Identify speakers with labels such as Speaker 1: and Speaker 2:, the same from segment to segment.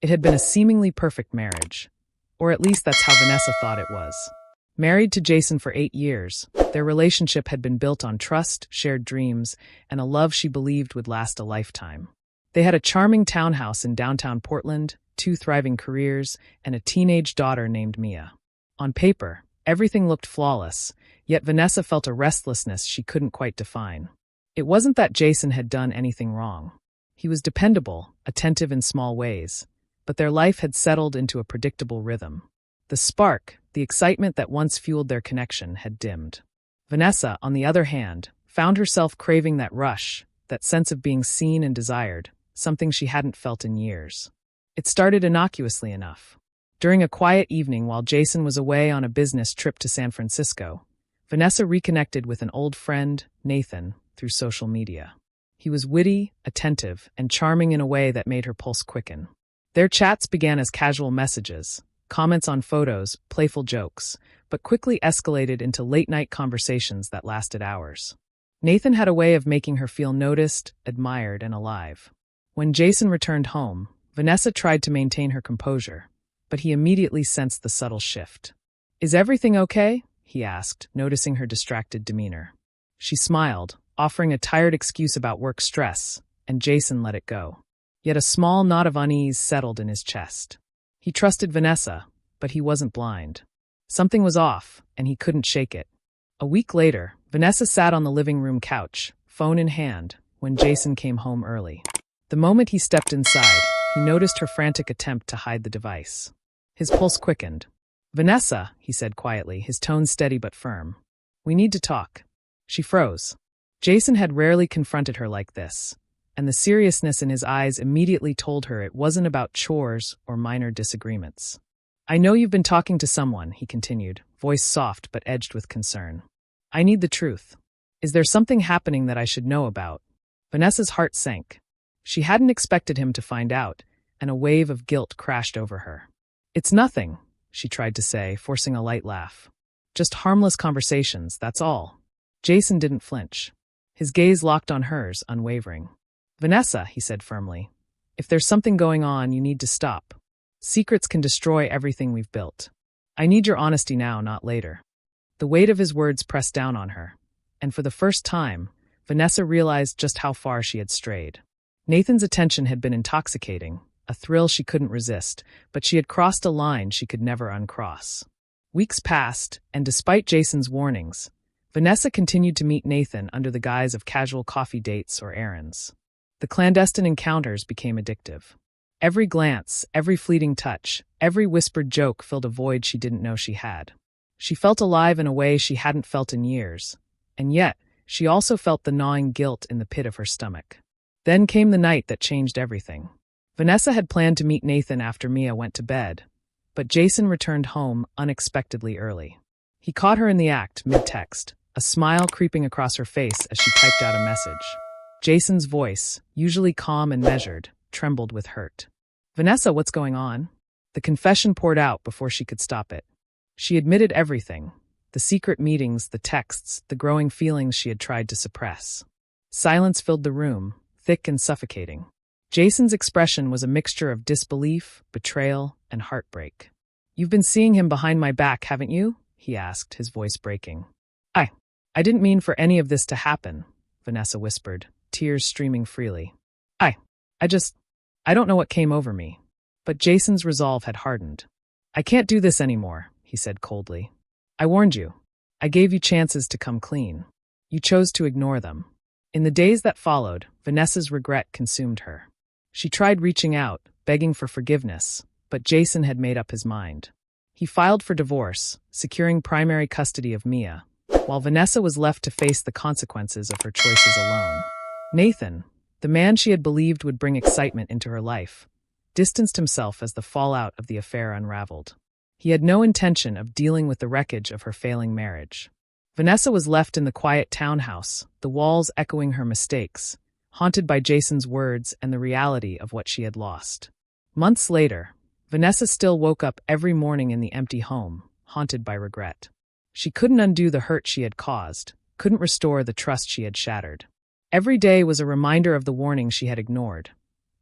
Speaker 1: It had been a seemingly perfect marriage, or at least that's how Vanessa thought it was. Married to Jason for 8 years, their relationship had been built on trust, shared dreams, and a love she believed would last a lifetime. They had a charming townhouse in downtown Portland, 2 thriving careers, and a teenage daughter named Mia. On paper, everything looked flawless, yet Vanessa felt a restlessness she couldn't quite define. It wasn't that Jason had done anything wrong. He was dependable, attentive in small ways, but their life had settled into a predictable rhythm. The spark, the excitement that once fueled their connection, had dimmed. Vanessa, on the other hand, found herself craving that rush, that sense of being seen and desired, something she hadn't felt in years. It started innocuously enough. During a quiet evening while Jason was away on a business trip to San Francisco, Vanessa reconnected with an old friend, Nathan, through social media. He was witty, attentive, and charming in a way that made her pulse quicken. Their chats began as casual messages, comments on photos, playful jokes, but quickly escalated into late-night conversations that lasted hours. Nathan had a way of making her feel noticed, admired, and alive. When Jason returned home, Vanessa tried to maintain her composure, but he immediately sensed the subtle shift. "Is everything okay?" he asked, noticing her distracted demeanor. She smiled, offering a tired excuse about work stress, and Jason let it go. Yet a small knot of unease settled in his chest. He trusted Vanessa, but he wasn't blind. Something was off, and he couldn't shake it. A week later, Vanessa sat on the living room couch, phone in hand, when Jason came home early. The moment he stepped inside, he noticed her frantic attempt to hide the device. His pulse quickened. "Vanessa," he said quietly, his tone steady but firm. "We need to talk." She froze. Jason had rarely confronted her like this, and the seriousness in his eyes immediately told her it wasn't about chores or minor disagreements. "I know you've been talking to someone," he continued, voice soft but edged with concern. "I need the truth. Is there something happening that I should know about?" Vanessa's heart sank. She hadn't expected him to find out, and a wave of guilt crashed over her. "It's nothing," she tried to say, forcing a light laugh. "Just harmless conversations, that's all." Jason didn't flinch. His gaze locked on hers, unwavering. "Vanessa," he said firmly, "if there's something going on, you need to stop. Secrets can destroy everything we've built. I need your honesty now, not later." The weight of his words pressed down on her, and for the first time, Vanessa realized just how far she had strayed. Nathan's attention had been intoxicating, a thrill she couldn't resist, but she had crossed a line she could never uncross. Weeks passed, and despite Jason's warnings, Vanessa continued to meet Nathan under the guise of casual coffee dates or errands. The clandestine encounters became addictive. Every glance, every fleeting touch, every whispered joke filled a void she didn't know she had. She felt alive in a way she hadn't felt in years, and yet she also felt the gnawing guilt in the pit of her stomach. Then came the night that changed everything. Vanessa had planned to meet Nathan after Mia went to bed, but Jason returned home unexpectedly early. He caught her in the act, mid-text, a smile creeping across her face as she typed out a message. Jason's voice, usually calm and measured, trembled with hurt. "Vanessa, what's going on?" The confession poured out before she could stop it. She admitted everything, the secret meetings, the texts, the growing feelings she had tried to suppress. Silence filled the room, thick and suffocating. Jason's expression was a mixture of disbelief, betrayal, and heartbreak. "You've been seeing him behind my back, haven't you?" he asked, his voice breaking. I didn't mean for any of this to happen," Vanessa whispered, tears streaming freely. I don't know what came over me." But Jason's resolve had hardened. "I can't do this anymore," he said coldly. "I warned you. I gave you chances to come clean. You chose to ignore them." In the days that followed, Vanessa's regret consumed her. She tried reaching out, begging for forgiveness, but Jason had made up his mind. He filed for divorce, securing primary custody of Mia, while Vanessa was left to face the consequences of her choices alone. Nathan, the man she had believed would bring excitement into her life, distanced himself as the fallout of the affair unraveled. He had no intention of dealing with the wreckage of her failing marriage. Vanessa was left in the quiet townhouse, the walls echoing her mistakes, haunted by Jason's words and the reality of what she had lost. Months later, Vanessa still woke up every morning in the empty home, haunted by regret. She couldn't undo the hurt she had caused, couldn't restore the trust she had shattered. Every day was a reminder of the warning she had ignored,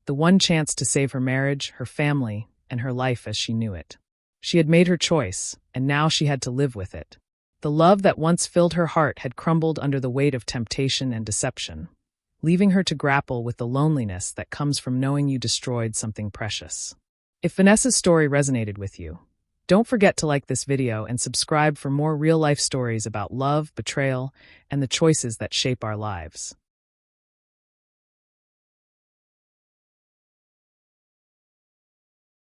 Speaker 1: the one chance to save her marriage, her family, and her life as she knew it. She had made her choice, and now she had to live with it. The love that once filled her heart had crumbled under the weight of temptation and deception, leaving her to grapple with the loneliness that comes from knowing you destroyed something precious. If Vanessa's story resonated with you, don't forget to like this video and subscribe for more real-life stories about love, betrayal, and the choices that shape our lives.